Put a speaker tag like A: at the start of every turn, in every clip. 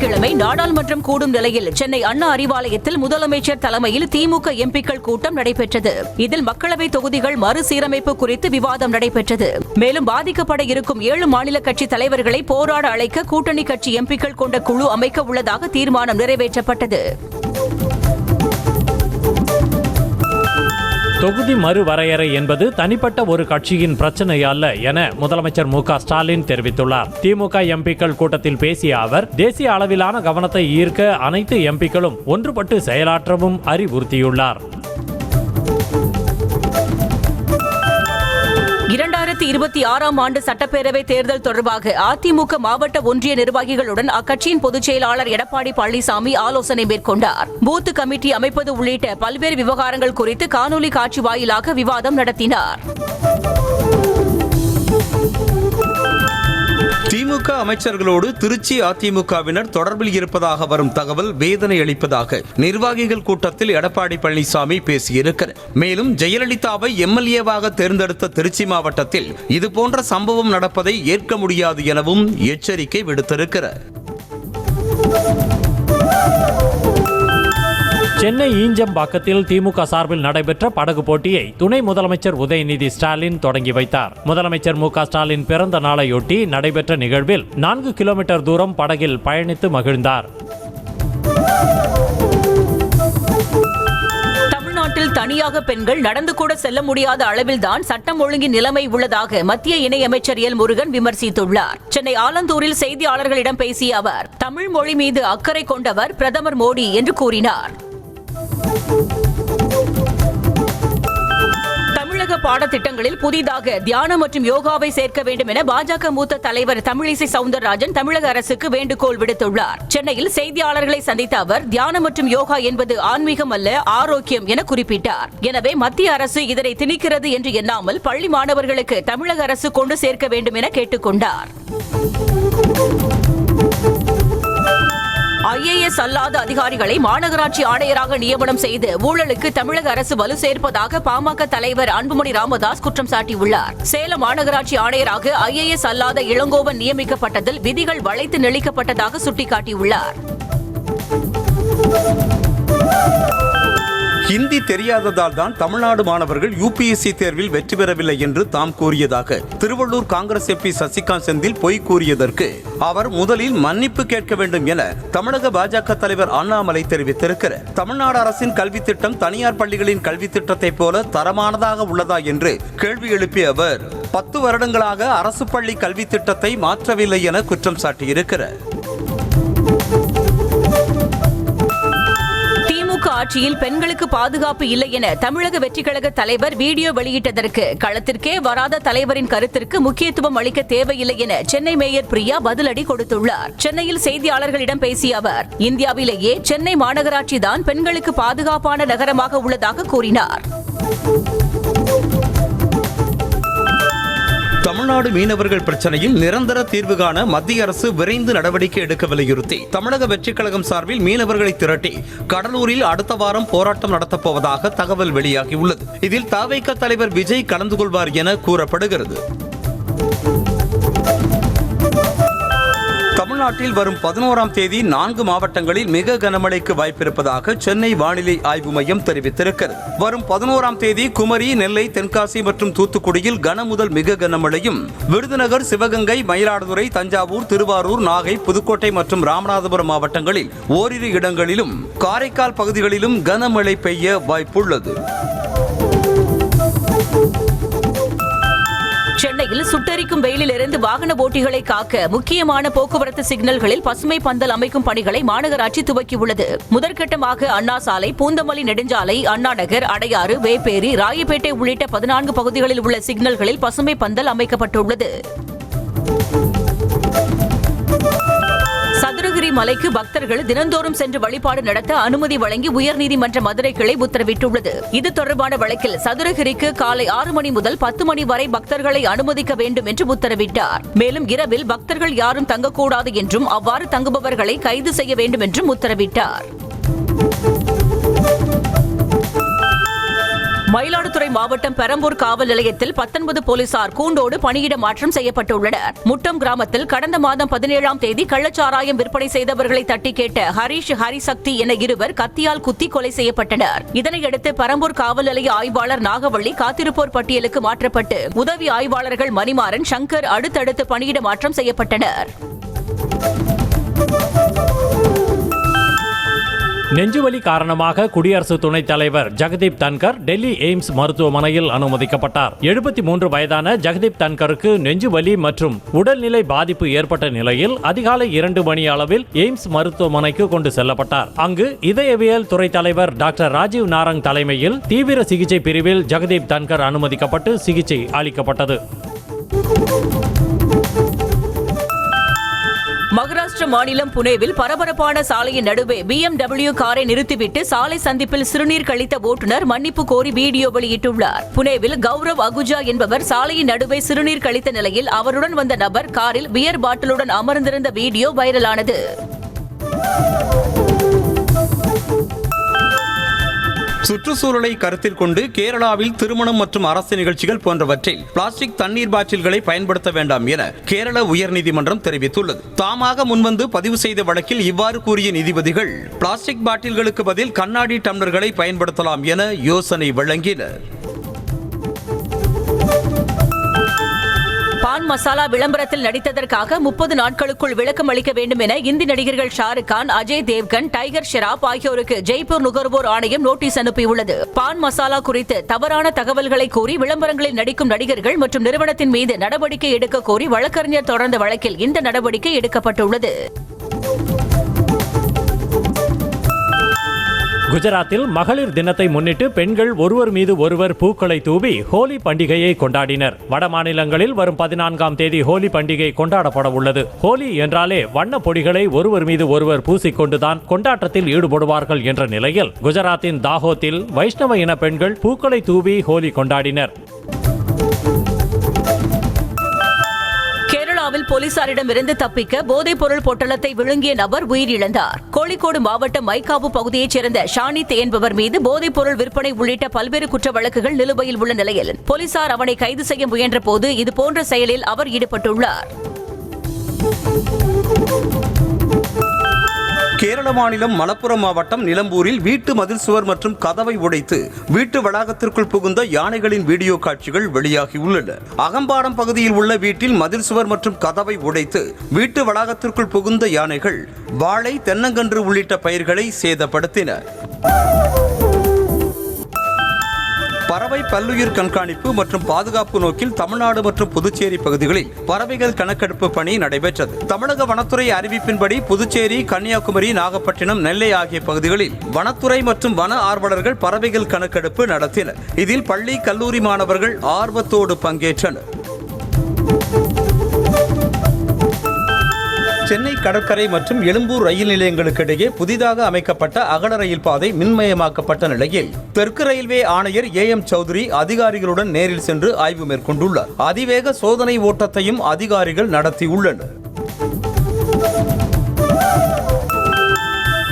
A: செவ்வாய்க்கிழமை நாடாளுமன்றம் கூடும் நிலையில் சென்னை அண்ணா அறிவாலயத்தில் முதலமைச்சர் தலைமையில் திமுக எம்பிக்கள் கூட்டம் நடைபெற்றது. இதில் மக்களவை தொகுதிகள் மறுசீரமைப்பு குறித்து விவாதம் நடைபெற்றது. மேலும் பாதிக்கப்பட இருக்கும் 7 மாநில கட்சி தலைவர்களை போராட அழைக்க கூட்டணி கட்சி எம்பிக்கள் கொண்ட குழு அமைக்க உள்ளதாக தீர்மானம் நிறைவேற்றப்பட்டது.
B: தொகுதி மறுவரையறை என்பது தனிப்பட்ட ஒரு கட்சியின் பிரச்சனை அல்ல என முதலமைச்சர் மு க ஸ்டாலின் தெரிவித்துள்ளார். திமுக எம்பிக்கள் கூட்டத்தில் பேசிய அவர், தேசிய அளவிலான கவனத்தை ஈர்க்க அனைத்து எம்பிக்களும் ஒன்றுபட்டு செயலாற்றவும் அறிவுறுத்தியுள்ளார்.
A: 2026ஆம் ஆண்டு சட்டப்பேரவை தேர்தல் தொடர்பாக அதிமுக மாவட்ட ஒன்றிய நிர்வாகிகளுடன் அக்கட்சியின் பொதுச் செயலாளர் எடப்பாடி பழனிசாமி ஆலோசனை மேற்கொண்டார். பூத் கமிட்டி அமைப்பது உள்ளிட்ட பல்வேறு விவகாரங்கள் குறித்து காணொலி காட்சி வாயிலாக விவாதம் நடத்தினார்.
C: திமுக அமைச்சர்களோடு திருச்சி அதிமுகவினர் தொடர்பில் இருப்பதாக வரும் தகவல் வேதனை அளிப்பதாக நிர்வாகிகள் கூட்டத்தில் எடப்பாடி பழனிசாமி பேசியிருக்கிறார். மேலும் ஜெயலலிதாவை எம்எல்ஏவாக தேர்ந்தெடுத்த திருச்சி மாவட்டத்தில் இதுபோன்ற சம்பவம் நடப்பதை ஏற்க முடியாது எனவும் எச்சரிக்கை விடுத்திருக்கிறார்.
B: சென்னை ஈஞ்சம்பாக்கத்தில் திமுக சார்பில் நடைபெற்ற படகு போட்டியை துணை முதலமைச்சர் உதயநிதி ஸ்டாலின் தொடங்கி வைத்தார். முதலமைச்சர் மு க ஸ்டாலின் பிறந்த நாளையொட்டி நடைபெற்ற நிகழ்வில் 4 கிலோமீட்டர் தூரம் படகில் பயணித்து மகிழ்ந்தார்.
A: தமிழ்நாட்டில் தனியாக பெண்கள் நடந்து கூட செல்ல முடியாத அளவில்தான் சட்டம் ஒழுங்கின் நிலைமை உள்ளதாக மத்திய இணையமைச்சர் எல் முருகன் விமர்சித்துள்ளார். சென்னை ஆலந்தூரில் செய்தியாளர்களிடம் பேசிய அவர், தமிழ் மொழி மீது அக்கறை கொண்டவர் பிரதமர் மோடி என்று கூறினார். தமிழக பாடத்திட்டங்களில் புதிதாக தியானம் மற்றும் யோகாவை சேர்க்க வேண்டும் என பாஜக மூத்த தலைவர் தமிழிசை சவுந்தரராஜன் தமிழக அரசுக்கு வேண்டுகோள் விடுத்துள்ளார். சென்னையில் செய்தியாளர்களை சந்தித்த அவர், தியானம் மற்றும் யோகா என்பது ஆன்மீகம் அல்ல, ஆரோக்கியம் என குறிப்பிட்டார். எனவே மத்திய அரசு இதனை திணிக்கிறது என்று எண்ணாமல் பள்ளி மாணவர்களுக்கு தமிழக அரசு கொண்டு சேர்க்க வேண்டும் என கேட்டுக்கொண்டார். IAS அல்லாத அதிகாரிகளை மாநகராட்சி ஆணையராக நியமனம் செய்து ஊழலுக்கு தமிழக அரசு வலு சேர்ப்பதாக பாமக தலைவர் அன்புமணி ராமதாஸ் குற்றம் சாட்டியுள்ளார். சேலம் மாநகராட்சி ஆணையராக IAS அல்லாத இளங்கோவன் நியமிக்கப்பட்டதில் விதிகள் வளைத்து நெளிக்கப்பட்டதாக சுட்டிக்காட்டியுள்ளார்.
C: ஹிந்தி தெரியாததால் தான் தமிழ்நாடு மாணவர்கள் UPSC தேர்வில் வெற்றி பெறவில்லை என்று தாம் கூறியதாக திருவள்ளூர் காங்கிரஸ் MP சசிகாந்த் செந்தில் பொய் கூறியதற்கு அவர் முதலில் மன்னிப்பு கேட்க வேண்டும் என தமிழக பாஜக தலைவர் அண்ணாமலை தெரிவித்திருக்கிறார். தமிழ்நாடு அரசின் கல்வி திட்டம் தனியார் பள்ளிகளின் கல்வி திட்டத்தை போல தரமானதாக உள்ளதா என்று கேள்வி எழுப்பிய அவர் 10 வருடங்களாக அரசு பள்ளி கல்வி திட்டத்தை மாற்றவில்லை என குற்றம் சாட்டியிருக்கிறார்.
A: ஆட்சியில் பெண்களுக்கு பாதுகாப்பு இல்லை என தமிழக வெற்றி கழக தலைவர் வீடியோ வெளியிட்டதற்கு களத்திற்கே வராத தலைவரின் கருத்திற்கு முக்கியத்துவம் அளிக்க தேவையில்லை என சென்னை மேயர் பிரியா பதிலடி கொடுத்துள்ளார். சென்னையில் செய்தியாளர்களிடம் பேசிய அவர், இந்தியாவிலேயே சென்னை மாநகராட்சி தான் பெண்களுக்கு பாதுகாப்பான நகரமாக உள்ளதாக கூறினார்.
C: தமிழ்நாடு மீனவர்கள் பிரச்சனையில் நிரந்தர தீர்வு காண மத்திய அரசு விரைந்து நடவடிக்கை எடுக்க வலியுறுத்தி தமிழக வெற்றி கழகம் சார்பில் மீனவர்களை திரட்டி கடலூரில் அடுத்த வாரம் போராட்டம் நடத்தப் போவதாக தகவல் வெளியாகியுள்ளது. இதில் தவிக தலைவர் விஜய் கலந்து கொள்வார் என கூறப்படுகிறது. தமிழ்நாட்டில் வரும் 11ஆம் தேதி 4 மாவட்டங்களில் மிக கனமழைக்கு வாய்ப்பிருப்பதாக சென்னை வானிலை ஆய்வு மையம் தெரிவித்திருக்கிறது. வரும் 11ஆம் தேதி குமரி, நெல்லை, தென்காசி மற்றும் தூத்துக்குடியில் கன முதல் மிக கனமழையும், விருதுநகர், சிவகங்கை, மயிலாடுதுறை, தஞ்சாவூர், திருவாரூர், நாகை, புதுக்கோட்டை மற்றும் ராமநாதபுரம் மாவட்டங்களில் ஓரிரு இடங்களிலும், காரைக்கால் பகுதிகளிலும் கனமழை பெய்ய வாய்ப்புள்ளது.
A: சென்னையில் சுட்டெரிக்கும் வெயிலிலிருந்து வாகன ஓட்டிகளை காக்க முக்கியமான போக்குவரத்து சிக்னல்களில் பசுமை பந்தல் அமைக்கும் பணிகளை மாநகராட்சி துவக்கியுள்ளது. முதற்கட்டமாக அண்ணா சாலை, பூந்தமல்லி நெடுஞ்சாலை, அண்ணா நகர், அடையாறு, வேப்பேரி, ராயப்பேட்டை உள்ளிட்ட 14 பகுதிகளில் உள்ள சிக்னல்களில் பசுமை பந்தல் அமைக்கப்பட்டுள்ளது. சதுரகிரி மலைக்கு பக்தர்கள் தினந்தோறும் சென்று வழிபாடு நடத்த அனுமதி வழங்கி உயர்நீதிமன்ற மதுரை கிளை உத்தரவிட்டுள்ளது. இது தொடர்பான வழக்கில் சதுரகிரிக்கு காலை 6 மணி முதல் 10 மணி வரை பக்தர்களை அனுமதிக்க வேண்டும் என்று உத்தரவிட்டார். மேலும் இரவில் பக்தர்கள் யாரும் தங்கக்கூடாது என்றும் அவ்வாறு தங்குபவர்களை கைது செய்ய வேண்டும் என்றும் உத்தரவிட்டார். மயிலாடுதுறை மாவட்டம் பெரம்பூர் காவல் நிலையத்தில் 19 போலீசார் கூண்டோடு பணியிட மாற்றம் செய்யப்பட்டுள்ளனர். முட்டம் கிராமத்தில் கடந்த மாதம் 17ஆம் தேதி கள்ளச்சாராயம் விற்பனை செய்தவர்களை தட்டி கேட்ட ஹரிஷ், ஹரிசக்தி என இருவர் கத்தியால் குத்தி கொலை செய்யப்பட்டனர். இதனையடுத்து பெரம்பூர் காவல் நிலைய ஆய்வாளர் நாகவள்ளி காத்திருப்போர் பட்டியலுக்கு மாற்றப்பட்டு உதவி ஆய்வாளர்கள் மணிமாறன், சங்கர் அடுத்தடுத்து பணியிட மாற்றம் செய்யப்பட்டனர்.
B: நெஞ்சுவலி காரணமாக குடியரசு துணைத் தலைவர் ஜெகதீப் தன்கர் டெல்லி எய்ம்ஸ் மருத்துவமனையில் அனுமதிக்கப்பட்டார். 73 வயதான ஜெகதீப் தன்கருக்கு நெஞ்சுவலி மற்றும் உடல்நிலை பாதிப்பு ஏற்பட்ட நிலையில் அதிகாலை 2 மணி அளவில் எய்ம்ஸ் மருத்துவமனைக்கு கொண்டு செல்லப்பட்டார். அங்கு இதயவியல் துறை தலைவர் டாக்டர் ராஜீவ் நாரங் தலைமையில் தீவிர சிகிச்சை பிரிவில் ஜெகதீப் தன்கர் அனுமதிக்கப்பட்டு சிகிச்சை அளிக்கப்பட்டது.
A: மகாராஷ்டிர மாநிலம் புனேவில் பரபரப்பான சாலையின் நடுவே BMW காரை நிறுத்திவிட்டு சாலை சந்திப்பில் சிறுநீர் கழித்த ஓட்டுநர் மன்னிப்பு கோரி வீடியோ வெளியிட்டுள்ளார். புனேவில் கௌரவ் அகுஜா என்பவர் சாலையின் நடுவே சிறுநீர் கழித்த நிலையில் அவருடன் வந்த நபர் காரில் பியர் பாட்டிலுடன் அமர்ந்திருந்த வீடியோ வைரலானது.
C: சுற்றுச்சூழலை கருத்தில் கொண்டு கேரளாவில் திருமணம் மற்றும் அரசு நிகழ்ச்சிகள் போன்றவற்றில் பிளாஸ்டிக் தண்ணீர் பாட்டில்களை பயன்படுத்த வேண்டாம் என கேரள உயர்நீதிமன்றம் தெரிவித்துள்ளது. தாமாக முன்வந்து பதிவு செய்த வழக்கில் இவ்வாறு கூறிய நீதிபதிகள் பிளாஸ்டிக் பாட்டில்களுக்கு பதில் கண்ணாடி டம்ளர்களை பயன்படுத்தலாம் என யோசனை வழங்கினர்.
A: பான் மசாலா விளம்பரத்தில் நடித்ததற்காக 30 நாட்களுக்குள் விளக்கம் அளிக்க வேண்டும் என இந்தி நடிகர்கள் ஷாருக் கான், அஜய் தேவ்கன், டைகர் ஷெராப் ஆகியோருக்கு ஜெய்ப்பூர் நுகர்வோர் ஆணையம் நோட்டீஸ் அனுப்பியுள்ளது. பான் மசாலா குறித்து தவறான தகவல்களை கூறி விளம்பரங்களில் நடிக்கும் நடிகர்கள் மற்றும் நிறுவனத்தின் மீது நடவடிக்கை எடுக்க கோரி வழக்கறிஞர் தொடர்ந்த வழக்கில் இந்த நடவடிக்கை எடுக்கப்பட்டுள்ளது.
B: குஜராத்தில் மகளிர் தினத்தை முன்னிட்டு பெண்கள் ஒருவர் மீது ஒருவர் பூக்களை தூவி ஹோலி பண்டிகையை கொண்டாடினர். வட மாநிலங்களில் வரும் 14ஆம் தேதி ஹோலி பண்டிகை கொண்டாடப்பட உள்ளது. ஹோலி என்றாலே வண்ண பொடிகளை ஒருவர் மீது ஒருவர் பூசிக்கொண்டுதான் கொண்டாட்டத்தில் ஈடுபடுவார்கள் என்ற நிலையில் குஜராத்தின் தாஹோத்தில் வைஷ்ணவ இன பெண்கள் பூக்களை தூவி ஹோலி கொண்டாடினர்.
A: போலீசாரிடமிருந்து தப்பிக்க போதைப் பொருள் பொட்டலத்தை விழுங்கிய நபர் உயிரிழந்தார். கோழிக்கோடு மாவட்டம் மைக்காவு பகுதியைச் சேர்ந்த ஷானித் என்பவர் மீது போதைப் பொருள் விற்பனை உள்ளிட்ட பல்வேறு குற்ற வழக்குகள் நிலுவையில் உள்ள நிலையில் போலீசார் அவனை கைது செய்ய முயன்ற போது இதுபோன்ற செயலில் அவர் ஈடுபட்டுள்ளார்.
C: கேரள மாநிலம் மலப்புரம் மாவட்டம் நிலம்பூரில் வீட்டு மதில் சுவர் மற்றும் கதவை உடைத்து வீட்டு வளாகத்திற்குள் புகுந்த யானைகளின் வீடியோ காட்சிகள் வெளியாகியுள்ளன. அகம்பாடம் பகுதியில் உள்ள வீட்டில் மதில் சுவர் மற்றும் கதவை உடைத்து வீட்டு வளாகத்திற்குள் புகுந்த யானைகள் வாழை, தென்னங்கன்று உள்ளிட்ட பயிர்களை சேதப்படுத்தின. பறவை பல்லுயிர் கண்காணிப்பு மற்றும் பாதுகாப்பு நோக்கில் தமிழ்நாடு மற்றும் புதுச்சேரி பகுதிகளில் பறவைகள் கணக்கெடுப்பு பணி நடைபெற்றது. தமிழக வனத்துறை அறிவிப்பின்படி புதுச்சேரி, கன்னியாகுமரி, நாகப்பட்டினம், நெல்லை ஆகிய பகுதிகளில் வனத்துறை மற்றும் வன ஆர்வலர்கள் பறவைகள் கணக்கெடுப்பு நடத்தினர். இதில் பள்ளி, கல்லூரி மாணவர்கள் ஆர்வத்தோடு பங்கேற்றனர். சென்னை கடற்கரை மற்றும் எழும்பூர் ரயில் நிலையங்களுக்கு இடையே புதிதாக அமைக்கப்பட்ட அகல ரயில் பாதை மின்மயமாக்கப்பட்ட நிலையில் தெற்கு ரயில்வே ஆணையர் AM சௌத்ரி அதிகாரிகளுடன் நேரில் சென்று ஆய்வு மேற்கொண்டுள்ளார். அதிவேக சோதனை ஓட்டத்தையும் அதிகாரிகள் நடத்தியுள்ளனர்.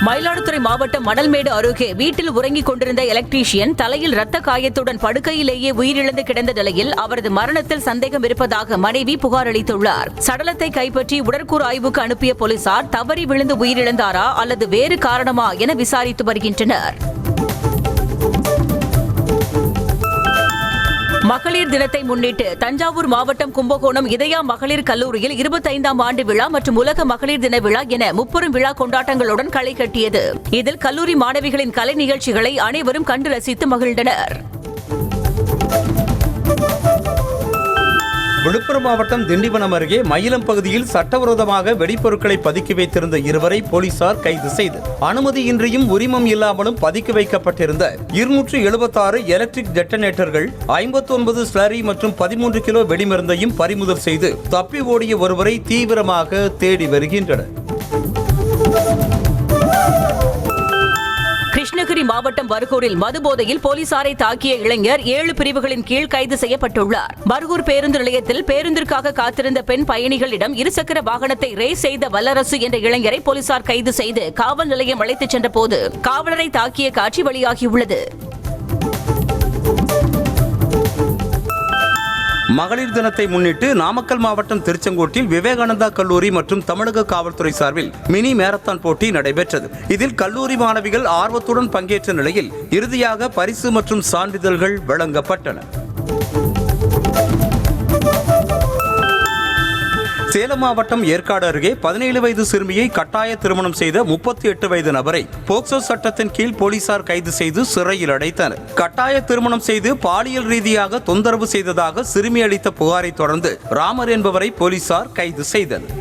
A: மயிலாடுதுறை மாவட்டம் மணல்மேடு அருகே வீட்டில் உறங்கிக் கொண்டிருந்த எலக்ட்ரீஷியன் தலையில் ரத்த காயத்துடன் படுக்கையிலேயே உயிரிழந்து கிடந்த நிலையில் அவரது மரணத்தில் சந்தேகம் இருப்பதாக மனைவி புகார் அளித்துள்ளார். சடலத்தை கைப்பற்றி உடற்கூறு ஆய்வுக்கு அனுப்பிய போலீசார் தவறி விழுந்து உயிரிழந்தாரா அல்லது வேறு காரணமா என விசாரித்து வருகின்றனர். மகளிர் தினத்தை முன்னிட்டு தஞ்சாவூர் மாவட்டம் கும்பகோணம் இதயா மகளிர் கல்லூரியில் 25ஆம் ஆண்டு விழா மற்றும் உலக மகளிர் தின விழா என 30 விழா கொண்டாட்டங்களுடன் களை கட்டியது. இதில் கல்லூரி மாணவிகளின் கலை நிகழ்ச்சிகளை அனைவரும் கண்டு ரசித்து மகிழ்ந்தனர்.
C: விழுப்புரம் மாவட்டம் திண்டிவனம் அருகே மயிலம் பகுதியில் சட்டவிரோதமாக வெடிப்பொருட்களை பதுக்கி வைத்திருந்த இருவரை போலீசார் கைது செய்து அனுமதியின்றியும் உரிமம் இல்லாமலும் பதுக்கி வைக்கப்பட்டிருந்த 276 எலக்ட்ரிக் டெட்டனேட்டர்கள், 59 ஸ்லரி மற்றும் 13 கிலோ வெடிமருந்தையும் பறிமுதல் செய்து தப்பி ஓடிய ஒருவரை தீவிரமாக தேடி வருகின்றனர்.
A: கிருஷ்ணகிரி மாவட்டம் பர்கூரில் மதுபோதையில் போலீசாரை தாக்கிய இளைஞர் 7 பிரிவுகளின் கீழ் கைது செய்யப்பட்டுள்ளார். பர்கூர் பேருந்து நிலையத்தில் பேருந்திற்காக காத்திருந்த பெண் பயணிகளிடம் இருசக்கர வாகனத்தை ரேஸ் செய்த வல்லரசு என்ற இளைஞரை போலீசார் கைது செய்து காவல் நிலையம் அழைத்துச் சென்ற போது காவலரை தாக்கிய காட்சி வெளியாகியுள்ளது.
C: மகளிர் தினத்தை முன்னிட்டு நாமக்கல் மாவட்டம் திருச்செங்கோட்டில் விவேகானந்தா கல்லூரி மற்றும் தமிழக காவல்துறை சார்பில் மினி மாரத்தான் போட்டி நடைபெற்றது. இதில் கல்லூரி மாணவிகள் ஆர்வத்துடன் பங்கேற்ற நிலையில் இறுதியாக பரிசு மற்றும் சான்றிதழ்கள் வழங்கப்பட்டன. சேலம் மாவட்டம் ஏற்காடு அருகே 17 வயது சிறுமியை கட்டாய திருமணம் செய்த 38 வயது நபரை போக்சோ சட்டத்தின் கீழ் போலீசார் கைது செய்து சிறையில் அடைத்தனர். கட்டாய திருமணம் செய்து பாலியல் ரீதியாக தொந்தரவு செய்ததாக சிறுமி அளித்த புகாரை தொடர்ந்து ராமர் என்பவரை போலீசார் கைது செய்தனர்.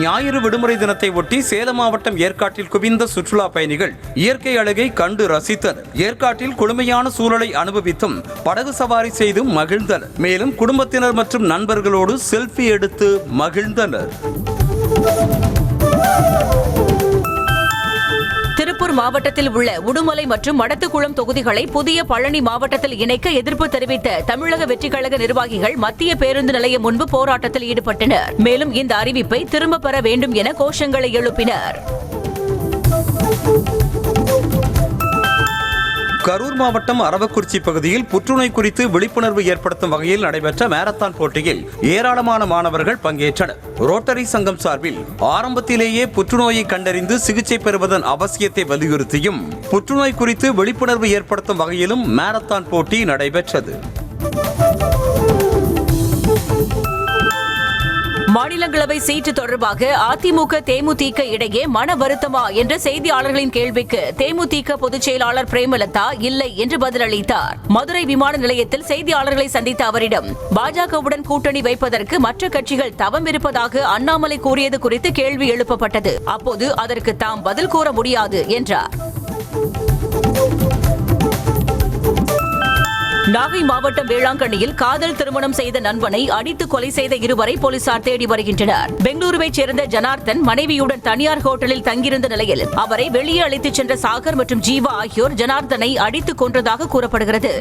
C: ஞாயிறு விடுமுறை தினத்தை ஒட்டி சேலம் மாவட்டம் ஏற்காட்டில் குவிந்த சுற்றுலா பயணிகள் இயற்கை அழகை கண்டு ரசித்தனர். ஏற்காட்டில் குளுமையான சூழலை அனுபவித்தும் படகு சவாரி செய்தும் மகிழ்ந்தனர். மேலும் குடும்பத்தினர் மற்றும் நண்பர்களோடு செல்ஃபி எடுத்து மகிழ்ந்தனர்.
A: திருப்பூர் மாவட்டத்தில் உள்ள உடுமலை மற்றும் மடத்துக்குளம் தொகுதிகளை புதிய பழனி மாவட்டத்தில் இணைக்க எதிர்ப்பு தெரிவித்த தமிழக வெற்றிக் கழக நிர்வாகிகள் மத்திய பேருந்து நிலையம் முன்பு போராட்டத்தில் ஈடுபட்டனர். மேலும் இந்த அறிவிப்பை திரும்ப பெற வேண்டும் என கோஷங்களை எழுப்பினர்.
C: கரூர் மாவட்டம் அரவக்குறிச்சி பகுதியில் புற்றுநோய் குறித்து விழிப்புணர்வு ஏற்படுத்தும் வகையில் நடைபெற்ற மாரத்தான் போட்டியில் ஏராளமான மாணவர்கள் பங்கேற்றனர். ரோட்டரி சங்கம் சார்பில் ஆரம்பத்திலேயே புற்றுநோயை கண்டறிந்து சிகிச்சை பெறுவதன் அவசியத்தை வலியுறுத்தியும் புற்றுநோய் குறித்து விழிப்புணர்வு ஏற்படுத்தும் வகையிலும் மாரத்தான் போட்டி நடைபெற்றது.
A: மாநிலங்களவை சீட்டு தொடர்பாக அதிமுக தேமுதிக இடையே மன வருத்தமா என்ற செய்தியாளர்களின் கேள்விக்கு தேமுதிக பொதுச் செயலாளர் பிரேமலதா இல்லை என்று பதிலளித்தார். மதுரை விமான நிலையத்தில் செய்தியாளர்களை சந்தித்த அவரிடம் பாஜகவுடன் கூட்டணி வைப்பதற்கு மற்ற கட்சிகள் தவம் இருப்பதாக அண்ணாமலை கூறியது குறித்து கேள்வி எழுப்பப்பட்டது. அப்போது அதற்கு தாம் பதில் கூற முடியாது என்றார். நாகை மாவட்டம் வேளாங்கண்ணியில் காதல் திருமணம் செய்த நண்பனை அடித்து கொலை செய்த இருவரை போலீசார் தேடி வருகின்றனர். பெங்களூருவைச் சேர்ந்த ஜனார்தன் மனைவியுடன் தனியார் ஹோட்டலில் தங்கியிருந்த நிலையில் அவரை வெளியே அழைத்துச் சென்ற சாகர் மற்றும் ஜீவா ஆகியோர் ஜனார்தனை அடித்துக் கொன்றதாக கூறப்படுகிறது.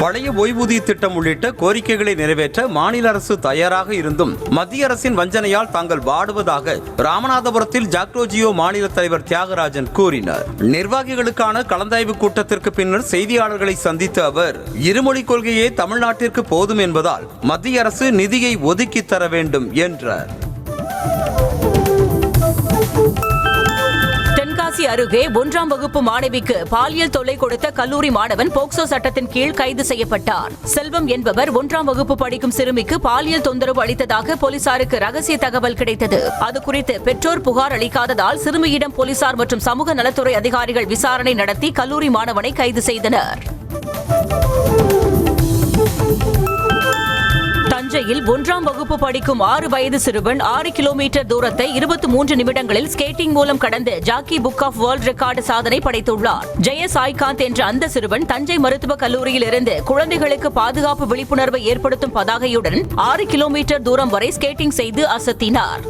C: பழைய ஓய்வூதிய திட்டம் உள்ளிட்ட கோரிக்கைகளை நிறைவேற்ற மாநில அரசு தயாராக இருந்தும் மத்திய அரசின் வஞ்சனையால் தாங்கள் வாடுவதாக ராமநாதபுரத்தில் ஜாக்டோஜியோ மாநில தலைவர் தியாகராஜன் கூறினார். நிர்வாகிகளுக்கான கலந்தாய்வு கூட்டத்திற்கு பின்னர் செய்தியாளர்களை சந்தித்த அவர் இருமொழிக் கொள்கையே தமிழ்நாட்டிற்கு போதும் என்பதால் மத்திய அரசு நிதியை ஒதுக்கி தர வேண்டும் என்றார்.
A: தென்காசி அருகே 1ஆம் வகுப்பு மாணவிக்கு பாலியல் தொல்லை கொடுத்த கல்லூரி மாணவன் போக்சோ சட்டத்தின் கீழ் கைது செய்யப்பட்டார். செல்வம் என்பவர் 1ஆம் வகுப்பு படிக்கும் சிறுமிக்கு பாலியல் தொந்தரவு அளித்ததாக போலீசாருக்கு ரகசிய தகவல் கிடைத்தது. அது குறித்து பெற்றோர் புகார் அளிக்காததால் சிறுமியிடம் போலீசார் மற்றும் சமூக நலத்துறை அதிகாரிகள் விசாரணை நடத்தி கல்லூரி மாணவனை கைது செய்தனர். தஞ்சையில் 1ஆம் வகுப்பு படிக்கும் 6 வயது சிறுவன் 6 கிலோமீட்டர் தூரத்தை 23 நிமிடங்களில் ஸ்கேட்டிங் மூலம் கடந்து ஜாக்கி புக் ஆஃப் வேர்ல்ட் ரெக்கார்டு சாதனை படைத்துள்ளார். ஜெய சாய்காந்த் என்ற அந்த சிறுவன் தஞ்சை மருத்துவக் கல்லூரியில் இருந்து குழந்தைகளுக்கு பாதுகாப்பு விழிப்புணர்வை ஏற்படுத்தும் பதாகையுடன் 6 கிலோமீட்டர் தூரம் வரை ஸ்கேட்டிங் செய்து அசத்தினார்.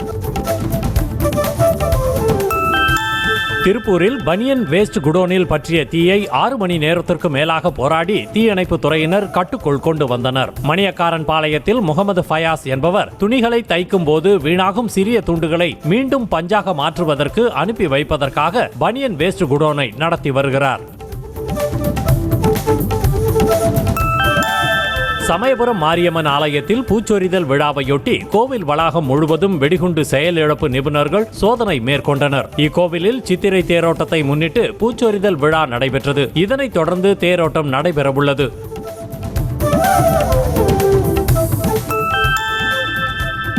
B: திருப்பூரில் பனியன் வேஸ்ட் குடோனில் பற்றிய தீயை 6 மணி நேரத்திற்கு மேலாக போராடி தீயணைப்பு துறையினர் கட்டுக்குள் கொண்டு வந்தனர். மணியக்காரன் பாளையத்தில் முகமது ஃபயாஸ் என்பவர் துணிகளை தைக்கும் போது வீணாகும் சிறிய துண்டுகளை மீண்டும் பஞ்சாக மாற்றுவதற்கு அனுப்பி வைப்பதற்காக பனியன் வேஸ்ட் குடோனை நடத்தி வருகிறார். சமயபுரம் மாரியம்மன் ஆலயத்தில் பூச்சொரிதல் விழாவையொட்டி கோவில் வளாகம் முழுவதும் வெடிகுண்டு செயலிழப்பு நிபுணர்கள் சோதனை மேற்கொண்டனர். இக்கோவிலில் சித்திரை தேரோட்டத்தை முன்னிட்டு பூச்சொரிதல் விழா நடைபெற்றது. இதனைத் தொடர்ந்து தேரோட்டம் நடைபெறவுள்ளது.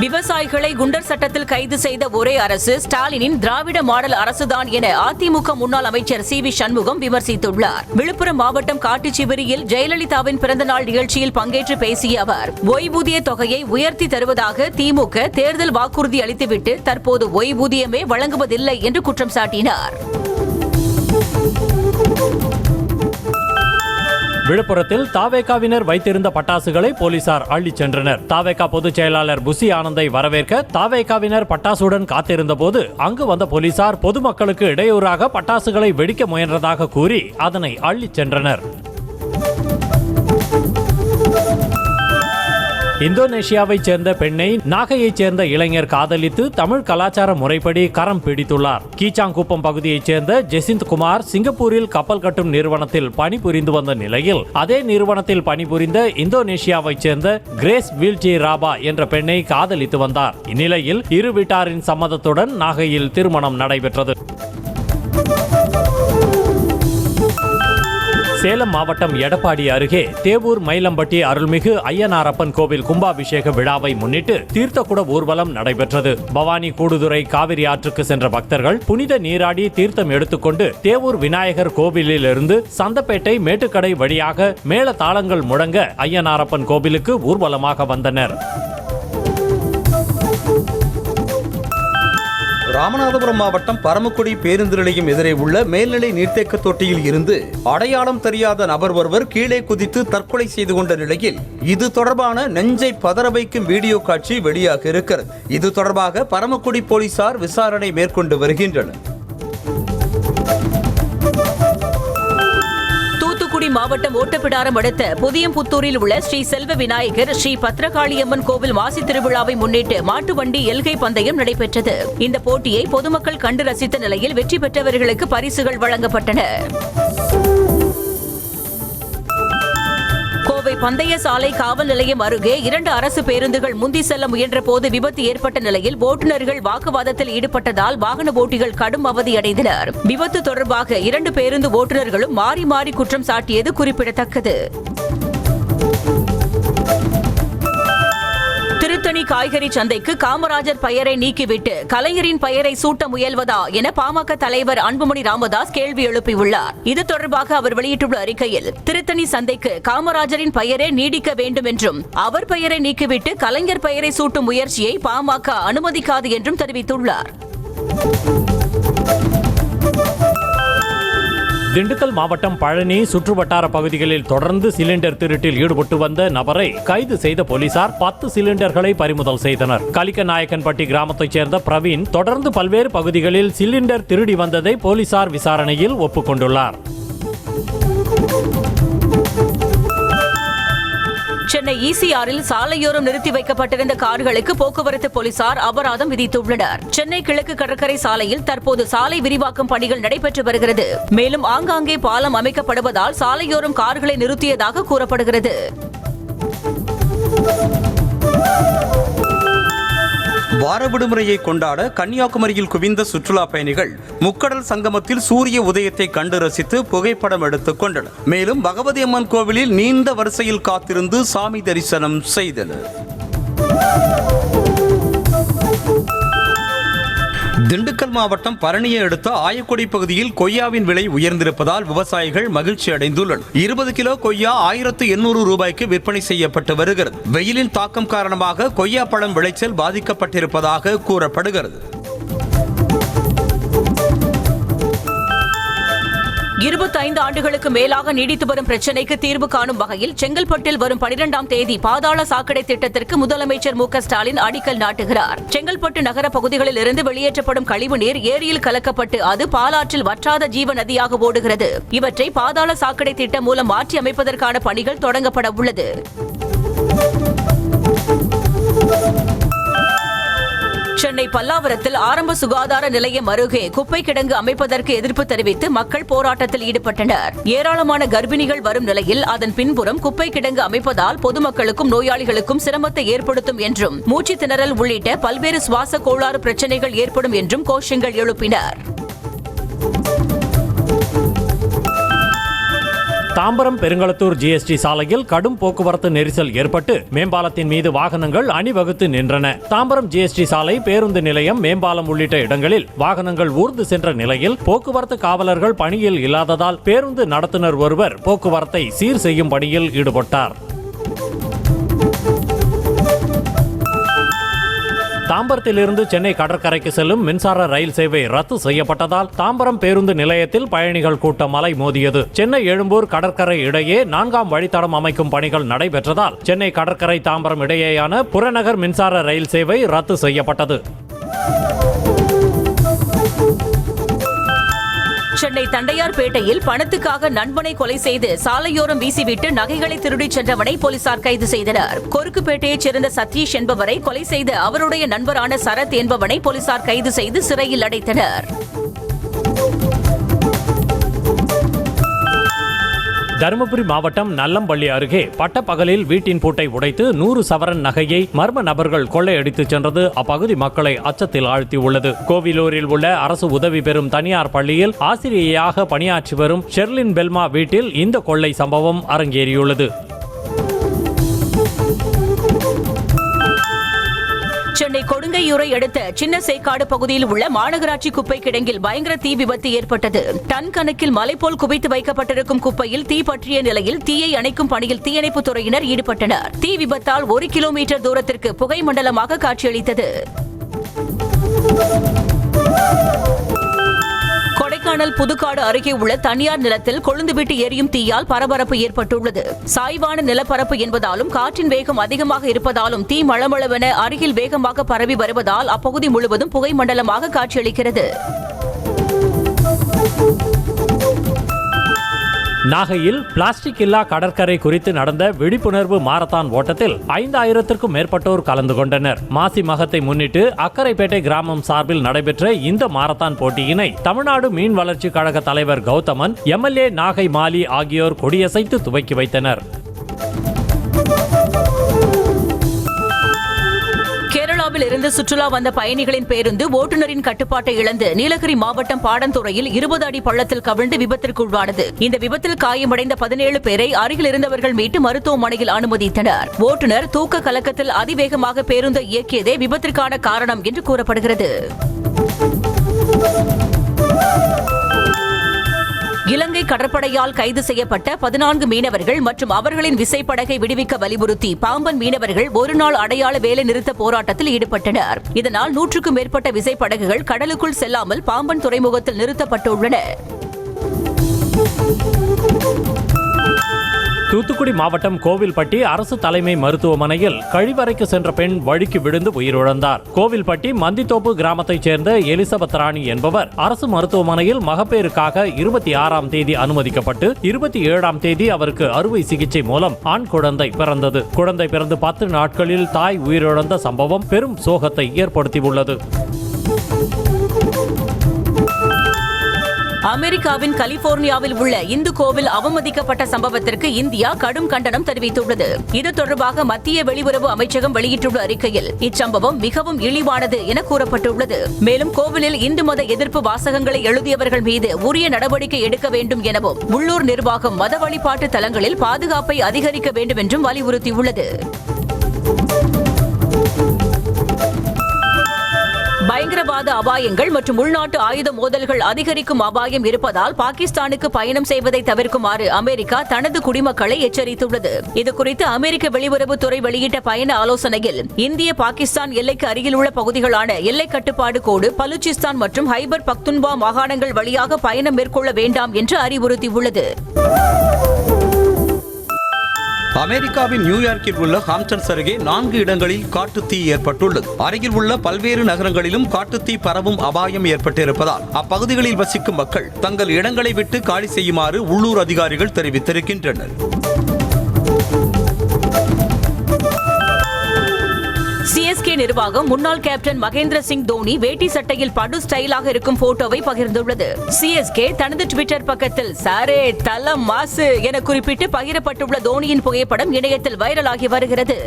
A: விவசாயிகளை குண்டர் சட்டத்தில் கைது செய்த ஒரே அரசு ஸ்டாலினின் திராவிட மாடல் அரசுதான் என அதிமுக முன்னாள் அமைச்சர் சி.வி. சண்முகம் விமர்சித்துள்ளார். விழுப்புரம் மாவட்டம் காட்டுச்சிவிரியில் ஜெயலலிதாவின் பிறந்தநாள் நிகழ்ச்சியில் பங்கேற்று பேசிய அவர் ஓய்வூதிய தொகையை உயர்த்தி தருவதாக திமுக தேர்தல் வாக்குறுதி அளித்துவிட்டு தற்போது ஓய்வூதியமே வழங்குவதில்லை என்று குற்றம் சாட்டினார்.
B: விழுப்புரத்தில் தாவேகாவினர் வைத்திருந்த பட்டாசுகளை போலீசார் அள்ளிச் சென்றனர். தாவேகா பொதுச் செயலாளர் புசி ஆனந்தை வரவேற்க தாவேகாவினர் பட்டாசுடன் காத்திருந்த போது அங்கு வந்த போலீசார் பொதுமக்களுக்கு இடையூறாக பட்டாசுகளை வெடிக்க முயன்றதாக கூறி அதனை அள்ளிச் சென்றனர். இந்தோனேஷியாவைச் சேர்ந்த பெண்ணை நாகையைச் சேர்ந்த இளைஞர் காதலித்து தமிழ் கலாச்சார முறைப்படி கரம் பிடித்துள்ளார். கீச்சாங்குப்பம் பகுதியைச் சேர்ந்த ஜெசிந்த் குமார் சிங்கப்பூரில் கப்பல் கட்டும் நிறுவனத்தில் பணிபுரிந்து வந்த நிலையில் அதே நிறுவனத்தில் பணிபுரிந்த இந்தோனேஷியாவைச் சேர்ந்த கிரேஸ் வில்டி ராபா என்ற பெண்ணை காதலித்து வந்தார். இந்நிலையில் இரு வீட்டாரின் சம்மதத்துடன் நாகையில் திருமணம் நடைபெற்றது. சேலம் மாவட்டம் எடப்பாடி அருகே தேவூர் மயிலம்பட்டி அருள்மிகு ஐயனாரப்பன் கோவில் கும்பாபிஷேக விழாவை முன்னிட்டு தீர்த்தக்குட ஊர்வலம் நடைபெற்றது. பவானி கூடுதுறை காவிரி ஆற்றுக்கு சென்ற பக்தர்கள் புனித நீராடி தீர்த்தம் எடுத்துக்கொண்டு தேவூர் விநாயகர் கோவிலிலிருந்து சந்தப்பேட்டை மேட்டுக்கடை வழியாக மேள தாளங்கள் முழங்க ஐயனாரப்பன் கோவிலுக்கு ஊர்வலமாக வந்தனர்.
C: ராமநாதபுரம் மாவட்டம் பரமக்குடி பேருந்து நிலையம் எதிரே உள்ள மேல்நிலை நீர்த்தேக்க தொட்டியில் இருந்து அடையாளம் தெரியாத நபர் ஒருவர் கீழே குதித்து தற்கொலை செய்து கொண்ட நிலையில் இது தொடர்பான நெஞ்சை பதற வைக்கும் வீடியோ காட்சி வெளியாக இருக்கிறது. இது தொடர்பாக பரமக்குடி போலீசார் விசாரணை மேற்கொண்டு வருகின்றனர்.
A: மாவட்டம் ஓட்டப்பிடாரம் அடுத்த புதியம்புத்தூரில் உள்ள ஸ்ரீ செல்வ விநாயகர் ஸ்ரீ பத்ரகாளியம்மன் கோவில் மாசி திருவிழாவை முன்னிட்டு மாட்டு வண்டி எல்கை பந்தயம் நடைபெற்றது. இந்த போட்டியை பொதுமக்கள் கண்டு ரசித்த நிலையில் வெற்றி பெற்றவர்களுக்கு பரிசுகள் வழங்கப்பட்டன. கோவை பந்தய சாலை காவல் நிலையம் அருகே 2 அரசு பேருந்துகள் முந்தி செல்ல முயன்ற போது விபத்து ஏற்பட்ட நிலையில் ஓட்டுநர்கள் வாக்குவாதத்தில் ஈடுபட்டதால் வாகன ஓட்டிகள் கடும் அவதியடைந்தனர். விபத்து தொடர்பாக 2 பேருந்து ஓட்டுநர்களும் மாறி மாறி குற்றம் சாட்டியது குறிப்பிடத்தக்கது. திருத்தணி காய்கறி சந்தைக்கு காமராஜர் பெயரை நீக்கிவிட்டு கலைஞரின் பெயரை சூட்ட முயல்வதா என பாமக தலைவர் அன்புமணி ராமதாஸ் கேள்வி எழுப்பியுள்ளார். இது தொடர்பாக அவர் வெளியிட்டுள்ள அறிக்கையில் திருத்தணி சந்தைக்கு காமராஜரின் பெயரே நீடிக்க வேண்டும் என்றும் அவர் பெயரை நீக்கிவிட்டு கலைஞர் பெயரை சூட்டும் முயற்சியை பாமக அனுமதிக்காது என்றும் தெரிவித்துள்ளார்.
B: திண்டுக்கல் மாவட்டம் பழனி சுற்றுவட்டார பகுதிகளில் தொடர்ந்து சிலிண்டர் திருட்டில் ஈடுபட்டு வந்த நபரை கைது செய்த போலீசார் 10 சிலிண்டர்களை பறிமுதல் செய்தனர். கலிக்கநாயக்கன்பட்டி கிராமத்தைச் சேர்ந்த பிரவீன் தொடர்ந்து பல்வேறு பகுதிகளில் சிலிண்டர் திருடி வந்ததை போலீசார் விசாரணையில் ஒப்புக்கொண்டுள்ளார்.
A: சென்னை ஈசிஆரில் சாலையோரம் நிறுத்தி வைக்கப்பட்டிருந்த கார்களுக்கு போக்குவரத்து போலீசார் அபராதம் விதித்துள்ளனர். சென்னை கிழக்கு கடற்கரை சாலையில் தற்போது சாலை விரிவாக்கம் பணிகள் நடைபெற்று வருகிறது. மேலும் ஆங்காங்கே பாலம் அமைக்கப்படுவதால் சாலையோரம் கார்களை நிறுத்தியதாக கூறப்படுகிறது.
C: வார விடுமுறையை கொண்டாட கன்னியாகுமரியில் குவிந்த சுற்றுலா பயணிகள் முக்கடல் சங்கமத்தில் சூரிய உதயத்தை கண்டு ரசித்து புகைப்படம் எடுத்துக் கொண்டனர். மேலும் பகவதி அம்மன் கோவிலில் நீண்ட வரிசையில் காத்திருந்து சாமி தரிசனம் செய்தனர். திண்டுக்கல் மாவட்டம் பரணியை அடுத்த ஆயக்குடி பகுதியில் கொய்யாவின் விலை உயர்ந்திருப்பதால் விவசாயிகள் மகிழ்ச்சி அடைந்துள்ளனர். 20 கிலோ கொய்யா 1800 ரூபாய்க்கு விற்பனை செய்யப்பட்டு வருகிறது. வெயிலின் தாக்கம் காரணமாக கொய்யா பழம் விளைச்சல் பாதிக்கப்பட்டிருப்பதாக கூறப்படுகிறது.
A: 25 ஆண்டுகளுக்கு மேலாக நீடித்து வரும் பிரச்சினைக்கு தீர்வு காணும் வகையில் செங்கல்பட்டில் வரும் 12ஆம் தேதி பாதாள சாக்கடை திட்டத்திற்கு முதலமைச்சர் மு.க.ஸ்டாலின் அடிக்கல் நாட்டுகிறார். செங்கல்பட்டு நகர பகுதிகளில் இருந்து வெளியேற்றப்படும் கழிவுநீர் ஏரியில் கலக்கப்பட்டு அது பாலாற்றில் வற்றாத ஜீவ நதியாக ஓடுகிறது. இவற்றை பாதாள சாக்கடை திட்டம் மூலம் மாற்றி அமைப்பதற்கான பணிகள் தொடங்கப்பட உள்ளது. சென்னை பல்லாவரத்தில் ஆரம்ப சுகாதார நிலையம் அருகே குப்பை கிடங்கு அமைப்பதற்கு எதிர்ப்பு தெரிவித்து மக்கள் போராட்டத்தில் ஈடுபட்டனர். ஏராளமான கர்ப்பிணிகள் வரும் நிலையில் அதன் பின்புறம் குப்பை கிடங்கு அமைப்பதால் பொதுமக்களுக்கும் நோயாளிகளுக்கும் சிரமத்தை ஏற்படுத்தும் என்றும் மூச்சு திணறல் உள்ளிட்ட பல்வேறு சுவாச கோளாறு பிரச்சனைகள் ஏற்படும் என்றும் கோஷங்கள் எழுப்பினர்.
B: தாம்பரம் பெருங்களத்தூர் ஜிஎஸ்டி சாலையில் கடும் போக்குவரத்து நெரிசல் ஏற்பட்டு மேம்பாலத்தின் மீது வாகனங்கள் அணிவகுத்து நின்றன. தாம்பரம் ஜிஎஸ்டி சாலை, பேருந்து நிலையம், மேம்பாலம் உள்ளிட்ட இடங்களில் வாகனங்கள் ஊர்ந்து சென்ற நிலையில் போக்குவரத்து காவலர்கள் பணியில் இல்லாததால் பேருந்து நடத்துனர் ஒருவர் போக்குவரத்தை சீர் செய்யும் பணியில் ஈடுபட்டார். தாம்பரத்திலிருந்து சென்னை கடற்கரைக்கு செல்லும் மின்சார ரயில் சேவை ரத்து செய்யப்பட்டதால் தாம்பரம் பேருந்து நிலையத்தில் பயணிகள் கூட்டம் அலை மோதியது. சென்னை எழும்பூர் கடற்கரை இடையே 4ஆம் வழித்தடம் அமைக்கும் பணிகள் நடைபெற்றதால் சென்னை கடற்கரை தாம்பரம் இடையேயான புறநகர் மின்சார ரயில் சேவை ரத்து செய்யப்பட்டது.
A: சென்னை தண்டையார்பேட்டையில் பணத்துக்காக நண்பனை கொலை செய்து சாலையோரம் வீசிவிட்டு நகைகளை திருடிச் சென்றவனை போலீசார் கைது செய்தனர். கொருக்குப்பேட்டையைச் சேர்ந்த சதீஷ் என்பவரை கொலை செய்த அவருடைய நண்பரான சரத் என்பவனை போலீசார் கைது செய்து சிறையில் அடைத்தனர்.
B: தருமபுரி மாவட்டம் நல்லம்பள்ளி அருகே பட்டப்பகலில் வீட்டின் பூட்டை உடைத்து 100 சவரன் நகையை மர்ம நபர்கள் கொள்ளையடித்து சென்றது அப்பகுதி மக்களை அச்சத்தில் ஆழ்த்தியுள்ளது. கோவிலூரில் உள்ள அரசு உதவி பெறும் தனியார் பள்ளியில் ஆசிரியையாக பணியாற்றி வரும் ஷெர்லின் பெல்மா வீட்டில் இந்த கொள்ளை சம்பவம் அரங்கேறியுள்ளது.
A: சென்னை கொடுங்கையூரை அடுத்த சின்ன சேக்காடு பகுதியில் உள்ள மாநகராட்சி குப்பை கிடங்கில் பயங்கர தீ விபத்து ஏற்பட்டது. டன் கணக்கில் மலை போல் குவித்து வைக்கப்பட்டிருக்கும் குப்பையில் தீ பற்றிய நிலையில் தீயை அணைக்கும் பணியில் தீயணைப்புத் துறையினர் ஈடுபட்டனர். தீ விபத்தால் 1 கிலோமீட்டர் தூரத்திற்கு புகை மண்டலமாக காட்சியளித்தது. கொடைக்கானல் புதுக்காடு அருகே உள்ள தனியார் நிலத்தில் கொழுந்துவிட்டு எரியும் தீயால் பரபரப்பு ஏற்பட்டுள்ளது. சாய்வான நிலப்பரப்பு என்பதாலும் காற்றின் வேகம் அதிகமாக இருப்பதாலும் தீ மளமளவென அருகில் வேகமாக பரவி வருவதால் அப்பகுதி முழுவதும் புகை மண்டலமாக காட்சியளிக்கிறது.
B: நாகையில் பிளாஸ்டிக் இல்லா கடற்கரை குறித்து நடந்த விழிப்புணர்வு மாரத்தான் ஓட்டத்தில் 5000க்கும் மேற்பட்டோர் கலந்து கொண்டனர். மாசி மகத்தை முன்னிட்டு அக்கரைப்பேட்டை கிராமம் சார்பில் நடைபெற்ற இந்த மாரத்தான் போட்டியினை தமிழ்நாடு மீன் வளர்ச்சி கழக தலைவர் கௌதமன், எம்எல்ஏ நாகை மாலி ஆகியோர் கொடியசைத்து துவக்கி வைத்தனர்.
A: கேரளாவில் இருந்து சுற்றுலா வந்த பயணிகளின் பேருந்து ஓட்டுநரின் கட்டுப்பாட்டை இழந்து நீலகிரி மாவட்டம் பாடந்துறையில் 20 அடி பள்ளத்தில் கவிழ்ந்து விபத்திற்குள்ளானது. இந்த விபத்தில் காயமடைந்த 17 பேரை அருகில் இருந்தவர்கள் மீட்டு மருத்துவமனையில் அனுமதித்தனர். ஓட்டுநர் தூக்க கலக்கத்தில் அதிவேகமாக பேருந்தை இயக்கியதே விபத்திற்கான காரணம் என்று கூறப்படுகிறது. இலங்கை கடற்படையால் கைது செய்யப்பட்ட 14 மீனவர்கள் மற்றும் அவர்களின் விசைப்படகை விடுவிக்க வலியுறுத்தி பாம்பன் மீனவர்கள் ஒருநாள் அடையாள வேலை நிறுத்த போராட்டத்தில் ஈடுபட்டனர். இதனால் 100க்கும் மேற்பட்ட விசைப்படகுகள் கடலுக்குள் செல்லாமல் பாம்பன் துறைமுகத்தில் நிறுத்தப்பட்டுள்ளன.
B: தூத்துக்குடி மாவட்டம் கோவில்பட்டி அரசு தலைமை மருத்துவமனையில் கழிவறைக்கு சென்ற பெண் வழுக்கி விழுந்து உயிரிழந்தார். கோவில்பட்டி மந்தித்தோப்பு கிராமத்தைச் சேர்ந்த எலிசபெத் ராணி என்பவர் அரசு மருத்துவமனையில் மகப்பேறுக்காக 26ஆம் தேதி அனுமதிக்கப்பட்டு 27ஆம் தேதி அவருக்கு அறுவை சிகிச்சை மூலம் ஆண் குழந்தை பிறந்தது. குழந்தை பிறந்து 10 நாட்களில் தாய் உயிரிழந்த சம்பவம் பெரும் சோகத்தை ஏற்படுத்தியுள்ளது.
A: அமெரிக்காவின் கலிபோர்னியாவில் உள்ள இந்து கோவில் அவமதிக்கப்பட்ட சம்பவத்திற்கு இந்தியா கடும் கண்டனம் தெரிவித்துள்ளது. இது தொடர்பாக மத்திய வெளியுறவு அமைச்சகம் வெளியிட்டுள்ள அறிக்கையில் இச்சம்பவம் மிகவும் இழிவானது என கூறப்பட்டுள்ளது. மேலும் கோவிலில் இந்து மத எதிர்ப்பு வாசகங்களை எழுதியவர்கள் மீது உரிய நடவடிக்கை எடுக்க வேண்டும் எனவும் உள்ளூர் நிர்வாகம் மத வழிபாட்டு தலங்களில் பாதுகாப்பை அதிகரிக்க வேண்டும் என்றும் வலியுறுத்தியுள்ளது. பயங்கரவாத அபாயங்கள் மற்றும் உள்நாட்டு ஆயுத மோதல்கள் அதிகரிக்கும் அபாயம் இருப்பதால் பாகிஸ்தானுக்கு பயணம் செய்வதை தவிர்க்குமாறு அமெரிக்கா தனது குடிமக்களை எச்சரித்துள்ளது. இதுகுறித்து அமெரிக்க வெளியுறவுத்துறை வெளியிட்ட பயண ஆலோசனையில் இந்திய பாகிஸ்தான் எல்லைக்கு அருகில் உள்ள பகுதிகளான எல்லை கட்டுப்பாடு கோடு, பலூச்சிஸ்தான் மற்றும் ஹைபர் பக்துன்வா மாகாணங்கள் வழியாக பயணம் மேற்கொள்ள வேண்டாம் என்று அறிவுறுத்தியுள்ளது.
C: அமெரிக்காவின் நியூயார்க்கில் உள்ள ஹாம்ப்டன்ஸ் அருகே 4 இடங்களில் காட்டுத்தீ ஏற்பட்டுள்ளது. அருகில் உள்ள பல்வேறு நகரங்களிலும் காட்டுத்தீ பரவும் அபாயம் ஏற்பட்டிருப்பதால் அப்பகுதிகளில் வசிக்கும் மக்கள் தங்கள் இடங்களை விட்டு காலி செய்யுமாறு உள்ளூர் அதிகாரிகள் தெரிவித்திருக்கின்றனர்.
A: சிஎஸ்கே நிர்வாகம் முன்னாள் கேப்டன் மகேந்திர சிங் தோனி வேட்டி சட்டையில் படு ஸ்டைலாக இருக்கும் போட்டோவை பகிர்ந்துள்ளது. சிஎஸ்கே தனது ட்விட்டர் பக்கத்தில் சாரே தலம் மாசு என குறிப்பிட்டு பகிரப்பட்டுள்ள தோனியின் புகைப்படம் இணையத்தில் வைரலாகி வருகிறது.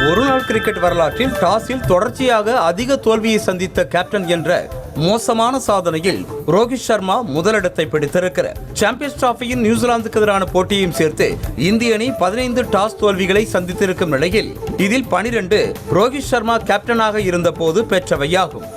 C: ஒருநாள் கிரிக்கெட் வரலாற்றில் டாஸில் தொடர்ச்சியாக அதிக தோல்வியை சந்தித்த கேப்டன் என்ற மோசமான சாதனையில் ரோஹித் சர்மா முதலிடத்தை பிடித்திருக்கிறார். சாம்பியன்ஸ் டிராபியின் நியூசிலாந்துக்கு எதிரான போட்டியையும் சேர்த்து இந்திய அணி 15 டாஸ் தோல்விகளை சந்தித்திருக்கும் நிலையில் இதில் 12 ரோஹித் சர்மா கேப்டனாக இருந்த போது பெற்றவையாகும்.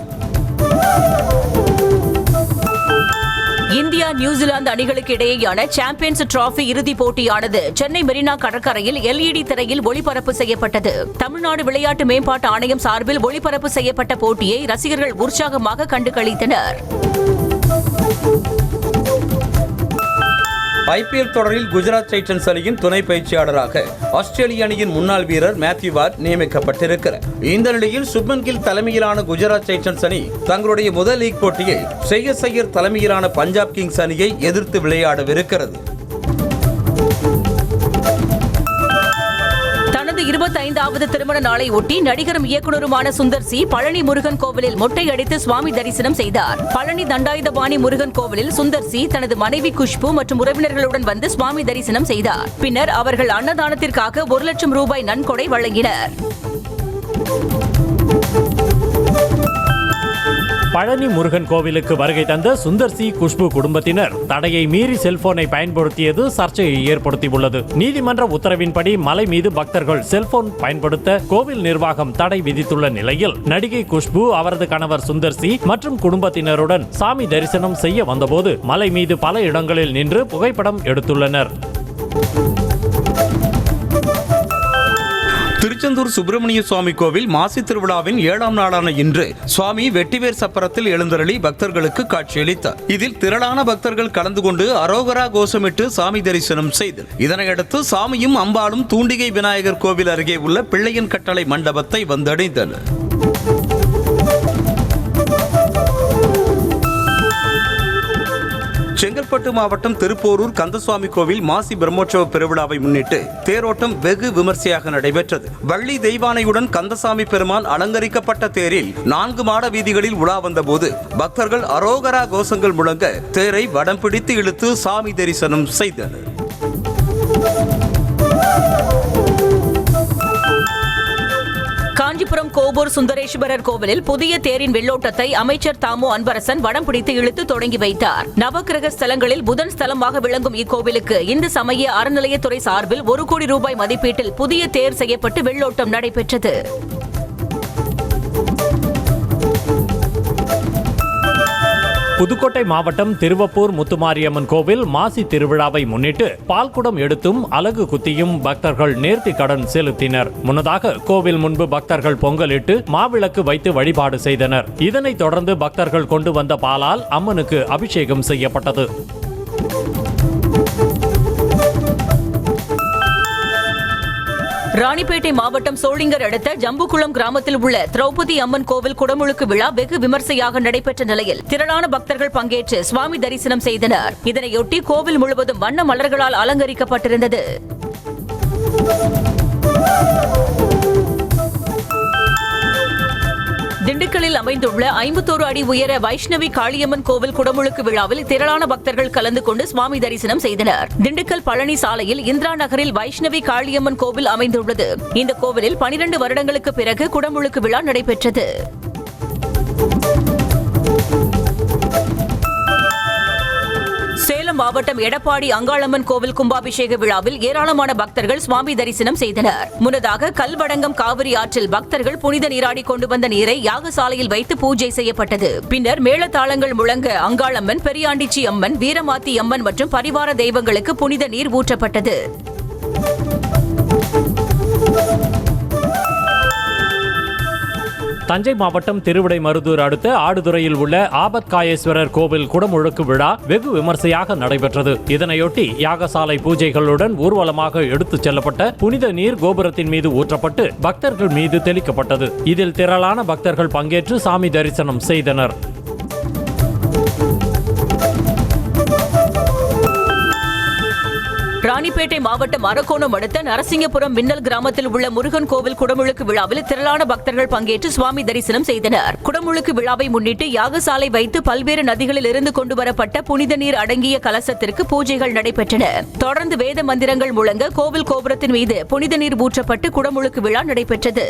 A: இந்தியா நியூசிலாந்து அணிகளுக்கு இடையேயான சாம்பியன்ஸ் டிராபி இறுதிப் போட்டியானது சென்னை மெரினா கடற்கரையில் LED திரையில் ஒளிபரப்பு செய்யப்பட்டது. தமிழ்நாடு விளையாட்டு மேம்பாட்டு ஆணையம் சார்பில் ஒளிபரப்பு செய்யப்பட்ட போட்டியை ரசிகர்கள் உற்சாகமாக கண்டு களித்தனர்.
C: IPL தொடரில் குஜராத் டைட்டன்ஸ் அணியின் துணை பயிற்சியாளராக ஆஸ்திரேலிய அணியின் முன்னாள் வீரர் மேத்யூ வார்ட் நியமிக்கப்பட்டிருக்கிறார். இந்த நிலையில் சுப்மன் கில் தலைமையிலான குஜராத் டைட்டன்ஸ் அணி தங்களுடைய முதல் லீக் போட்டியை ஷ்ரேயஸ் ஐயர் தலைமையிலான பஞ்சாப் கிங்ஸ் அணியை எதிர்த்து விளையாடவிருக்கிறது.
A: தனது 25வது திருமண நாளை ஒட்டி நடிகரும் இயக்குநருமான சுந்தர் சி பழனி முருகன் கோவிலில் மொட்டை அடித்து சுவாமி தரிசனம் செய்தார். பழனி தண்டாயுதபாணி முருகன் கோவிலில் சுந்தர் சி தனது மனைவி குஷ்பு மற்றும் உறவினர்களுடன் வந்து சுவாமி தரிசனம் செய்தார். பின்னர் அவர்கள் அன்னதானத்திற்காக 1 லட்சம் ரூபாய் நன்கொடை வழங்கினர்.
B: பழனி முருகன் கோவிலுக்கு வருகை தந்த சுந்தர் சி குஷ்பு குடும்பத்தினர் தடையை மீறி செல்போனை பயன்படுத்தியது சர்ச்சையை ஏற்படுத்தியுள்ளது. நீதிமன்ற உத்தரவின்படி மலை மீது பக்தர்கள் செல்போன் பயன்படுத்த கோவில் நிர்வாகம் தடை விதித்துள்ள நிலையில் நடிகை குஷ்பு அவரது கணவர் சுந்தர் சி மற்றும் குடும்பத்தினருடன் சாமி தரிசனம் செய்ய வந்தபோது மலை மீது பல இடங்களில் நின்று புகைப்படம் எடுத்துள்ளனர்.
C: திருச்செந்தூர் சுப்பிரமணிய சுவாமி கோவில் மாசி திருவிழாவின் 7ஆம் நாளான இன்று சுவாமி வெட்டிவேர் சப்பரத்தில் எழுந்தருளி பக்தர்களுக்கு காட்சியளித்தார். இதில் திரளான பக்தர்கள் கலந்து கொண்டு அரோகரா கோஷமிட்டு சாமி தரிசனம் செய்தனர். இதனையடுத்து சாமியும் அம்பாளும் தூண்டிகை விநாயகர் கோவில் அருகே உள்ள பிள்ளையன் கட்டளை மண்டபத்தை வந்தடைந்தனர். செங்கல்பட்டு மாவட்டம் திருப்போரூர் கந்தசுவாமி கோவில் மாசி பிரம்மோற்சவ பெருவிழாவை முன்னிட்டு தேரோட்டம் வெகு விமர்சையாக நடைபெற்றது. வள்ளி தெய்வானையுடன் கந்தசாமி பெருமான் அலங்கரிக்கப்பட்ட தேரில் 4 மாட வீதிகளில் உலா வந்தபோது பக்தர்கள் அரோகரா கோஷங்கள் முழங்க தேரை வடம் பிடித்து இழுத்து சாமி தரிசனம் செய்தனர்.
A: காஞ்சிபுரம் கோபூர் சுந்தரேஸ்வரர் கோவிலில் புதிய தேரின் வெள்ளோட்டத்தை அமைச்சர் தாமு அன்பரசன் வடம் பிடித்து இழுத்து தொடங்கி வைத்தார். நவக்கிரக ஸ்தலங்களில் புதன் ஸ்தலமாக விளங்கும் இக்கோவிலுக்கு இந்து சமய அறநிலையத்துறை சார்பில் 1 கோடி ரூபாய் மதிப்பீட்டில் புதிய தேர் செய்யப்பட்டு வெள்ளோட்டம் நடைபெற்றது.
B: புதுக்கோட்டை மாவட்டம் திருவப்பூர் முத்துமாரியம்மன் கோவில் மாசி திருவிழாவை முன்னிட்டு பால்குடம் எடுத்தும் அலகு குத்தியும் பக்தர்கள் நேர்த்தி கடன் செலுத்தினர். முன்னதாக கோவில் முன்பு பக்தர்கள் பொங்கலிட்டு மாவிளக்கு வைத்து வழிபாடு செய்தனர். இதனைத் தொடர்ந்து பக்தர்கள் கொண்டு வந்த பாலால் அம்மனுக்கு அபிஷேகம் செய்யப்பட்டது.
A: ராணிப்பேட்டை மாவட்டம் சோளிங்கர் அடுத்த ஜம்புகுளம் கிராமத்தில் உள்ள திரௌபதி அம்மன் கோவில் குடமுழுக்கு விழா வெகு விமர்சையாக நடைபெற்ற நிலையில் திரளான பக்தர்கள் பங்கேற்று சுவாமி தரிசனம் செய்தனர். இதனையொட்டி கோவில் முழுவதும் வண்ண மலர்களால் அலங்கரிக்கப்பட்டிருந்தது. திண்டுக்கல்லில் அமைந்துள்ள 51 அடி உயர வைஷ்ணவி காளியம்மன் கோவில் குடமுழுக்கு விழாவில் திரளான பக்தர்கள் கலந்து கொண்டு சுவாமி தரிசனம் செய்தனர். திண்டுக்கல் பழனி சாலையில் இந்திரா நகரில் வைஷ்ணவி காளியம்மன் கோவில் அமைந்துள்ளது. இந்த கோவிலில் 12 வருடங்களுக்கு பிறகு குடமுழுக்கு விழா நடைபெற்றது. சேலம் மாவட்டம் எடப்பாடி அங்காளம்மன் கோவில் கும்பாபிஷேக விழாவில் ஏராளமான பக்தர்கள் சுவாமி தரிசனம் செய்தனர். முன்னதாக கல்வடங்கம் காவிரி ஆற்றில் பக்தர்கள் புனித நீராடி கொண்டு வந்த நீரை யாகசாலையில் வைத்து பூஜை செய்யப்பட்டது. பின்னர் மேளதாளங்கள் முழங்க அங்காளம்மன், பெரியாண்டிச்சி அம்மன், வீரமாத்தி அம்மன் மற்றும் பரிவார தெய்வங்களுக்கு புனித நீர் ஊற்றப்பட்டது.
B: தஞ்சை மாவட்டம் திருவிடைமருதூர் அடுத்த ஆடுதுறையில் உள்ள ஆபத்காயேஸ்வரர் கோவில் குடமுழுக்கு விழா வெகு விமர்சையாக நடைபெற்றது. இதனையொட்டி யாகசாலை பூஜைகளுடன் ஊர்வலமாக எடுத்துச் செல்லப்பட்ட புனித நீர் கோபுரத்தின் மீது ஊற்றப்பட்டு பக்தர்கள் மீது தெளிக்கப்பட்டது. இதில் திரளான பக்தர்கள் பங்கேற்று சாமி தரிசனம் செய்தனர்.
A: ராணிப்பேட்டை மாவட்டம் அரக்கோணம் அடுத்த நரசிங்கபுரம் மின்னல் கிராமத்தில் உள்ள முருகன் கோவில் குடமுழுக்கு விழாவில் திரளான பக்தர்கள் பங்கேற்று சுவாமி தரிசனம் செய்தனர். குடமுழுக்கு விழாவை முன்னிட்டு யாகசாலை வைத்து பல்வேறு நதிகளில் இருந்து கொண்டு வரப்பட்ட புனித நீர் அடங்கிய கலசத்திற்கு பூஜைகள் நடைபெற்றன. தொடர்ந்து வேத மந்திரங்கள் முழங்க கோவில் கோபுரத்தின் மீது புனித நீர் ஊற்றப்பட்டு குடமுழுக்கு விழா நடைபெற்றது.